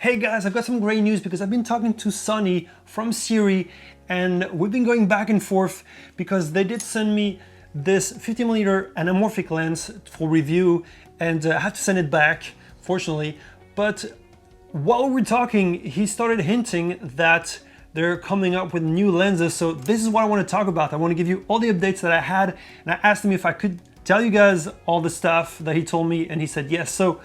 Hey guys, I've got some great news because I've been talking to Sonny from Sirui and we've been going back and forth because they did send me this 50mm anamorphic lens for review and I had to send it back, fortunately. But while we're talking, he started hinting that they're coming up with new lenses. So this is what I want to talk about. I want to give you all the updates that I had, and I asked him if I could tell you guys all the stuff that he told me, and he said yes. So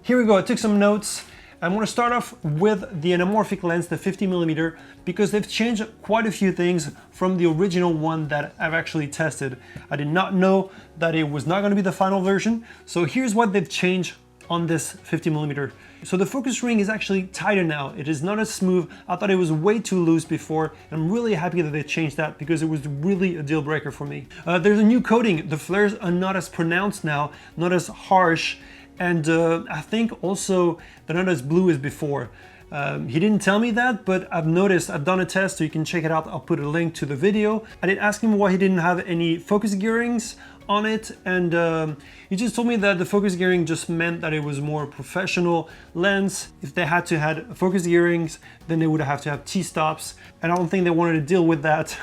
here we go. I took some notes. I want to start off with the anamorphic lens, the 50mm, because they've changed quite a few things from the original one that I've actually tested. I did not know that it was not going to be the final version. So here's what they've changed on this 50mm. So the focus ring is actually tighter now. It is not as smooth. I thought it was way too loose before. I'm really happy that they changed that because it was really a deal breaker for me. There's a new coating. The flares are not as pronounced now, not as harsh. And I think also they're not as blue as before. He didn't tell me that, but I've noticed, I've done a test, so you can check it out. I'll put a link to the video. I did ask him why he didn't have any focus gearings on it, and he just told me that the focus gearing just meant that it was more professional lens. If they had to have focus gearings, then they would have to have T-stops, and I don't think they wanted to deal with that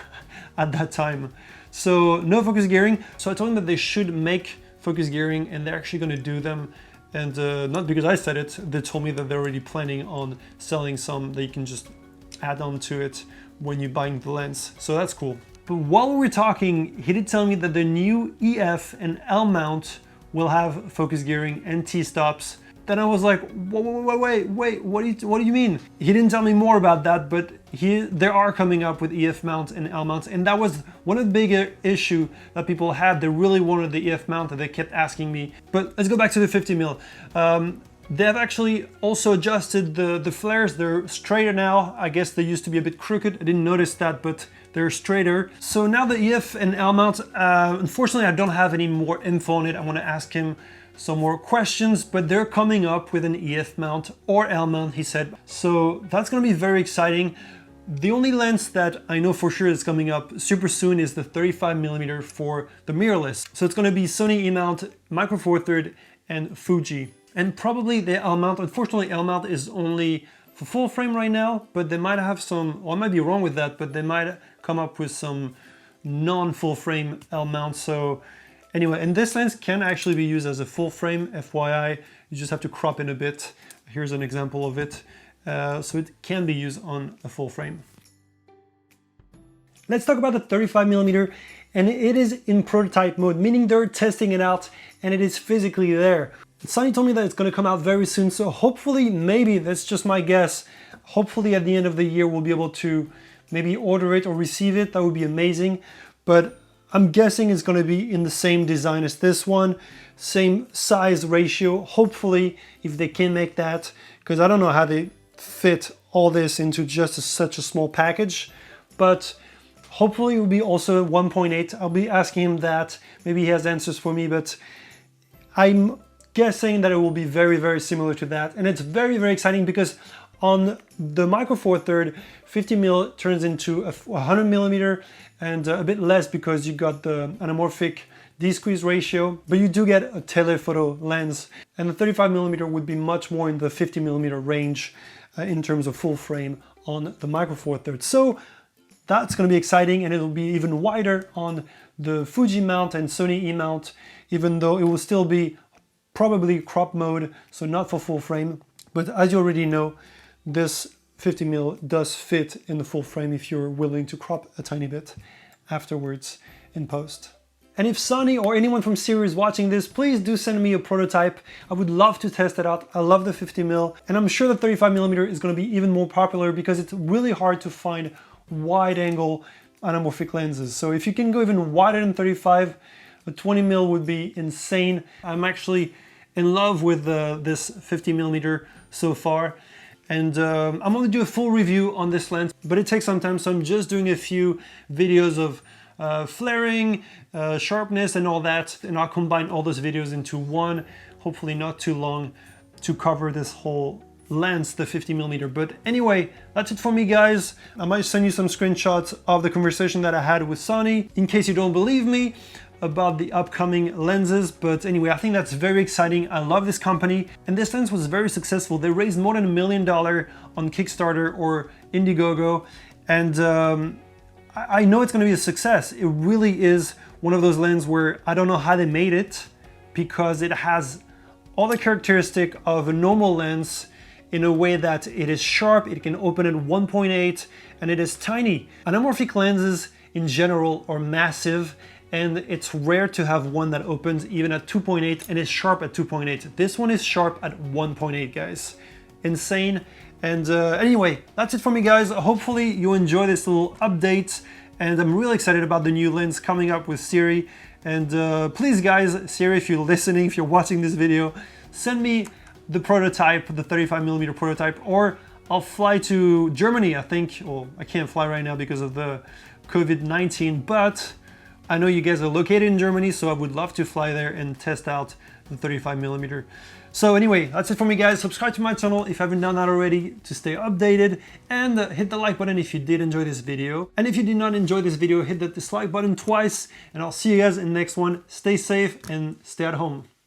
at that time. So no focus gearing. So I told him that they should make focus gearing, and they're actually going to do them. And not because I said it, they told me that they're already planning on selling some that you can just add on to it when you're buying the lens. So that's cool. But while we were talking, he did tell me that the new EF and L mount will have focus gearing and T-stops. Then I was like, wait, what do you mean? He didn't tell me more about that, but they are coming up with EF mounts and L mounts, and that was one of the bigger issue that people had. They really wanted the EF mount, and they kept asking me. But let's go back to the 50mm. They have actually also adjusted the flares. They're straighter now. I guess they used to be a bit crooked. I didn't notice that, but they're straighter. So now the EF and L mounts, unfortunately I don't have any more info on it. I want to ask him some more questions, but they're coming up with an EF mount or L mount, he said. So that's going to be very exciting. The only lens that I know for sure is coming up super soon is the 35mm for the mirrorless. So it's going to be Sony E-mount, Micro Four Third, and Fuji. And probably the L mount. Unfortunately, L mount is only for full frame right now, but they might have some, well, I might be wrong with that, but they might come up with some non-full frame L mount. So anyway, and this lens can actually be used as a full frame, FYI. You just have to crop in a bit. Here's an example of it. So it can be used on a full frame. Let's talk about the 35mm, and it is in prototype mode, meaning they're testing it out and it is physically there. Sonny told me that it's going to come out very soon, so hopefully, maybe, that's just my guess, hopefully at the end of the year we'll be able to maybe order it or receive it. That would be amazing. But I'm guessing it's going to be in the same design as this one, same size ratio, hopefully, if they can make that, because I don't know how they fit all this into just such a small package, but hopefully it will be also 1.8. I'll be asking him that. Maybe he has answers for me, but I'm guessing that it will be very, very similar to that. And it's very, very exciting because on the Micro Four Third, 50mm turns into a 100mm and a bit less because you got the anamorphic D-squeeze ratio, but you do get a telephoto lens, and the 35mm would be much more in the 50mm range in terms of full frame on the Micro Four Third. So that's going to be exciting, and it'll be even wider on the Fuji mount and Sony E mount, even though it will still be probably crop mode, so not for full frame. But as you already know, this 50mm does fit in the full frame if you're willing to crop a tiny bit afterwards in post. And if Sonny or anyone from Sirui is watching this, please do send me a prototype. I would love to test it out. I love the 50mm, and I'm sure the 35mm is going to be even more popular because it's really hard to find wide angle anamorphic lenses. So if you can go even wider than 35, a 20mm would be insane. I'm actually in love with this 50mm so far. And I'm going to do a full review on this lens, but it takes some time, so I'm just doing a few videos of flaring, sharpness and all that, and I'll combine all those videos into one, hopefully not too long, to cover this whole lens, the 50mm. But anyway, that's it for me, guys. I might send you some screenshots of the conversation that I had with Sonny in case you don't believe me. about the upcoming lenses, but anyway, I think that's very exciting. I love this company, and this lens was very successful. They raised more than $1 million on Kickstarter or Indiegogo, and I know it's going to be a success. It really is one of those lenses where I don't know how they made it, because it has all the characteristic of a normal lens in a way that it is sharp, it can open at 1.8, and it is tiny. Anamorphic lenses in general are massive, and it's rare to have one that opens even at 2.8 and is sharp at 2.8. This one is sharp at 1.8, guys. Insane. And anyway, that's it for me, guys. Hopefully you enjoy this little update, and I'm really excited about the new lens coming up with Sirui. And please, guys, Sirui, if you're listening, if you're watching this video, send me the prototype, the 35mm prototype, or I'll fly to Germany, I think. Well, I can't fly right now because of the COVID-19, but I know you guys are located in Germany, so I would love to fly there and test out the 35mm. So anyway, that's it for me, guys. Subscribe to my channel if you haven't done that already to stay updated, and hit the like button if you did enjoy this video. And if you did not enjoy this video, hit that dislike button twice, and I'll see you guys in the next one. Stay safe and stay at home.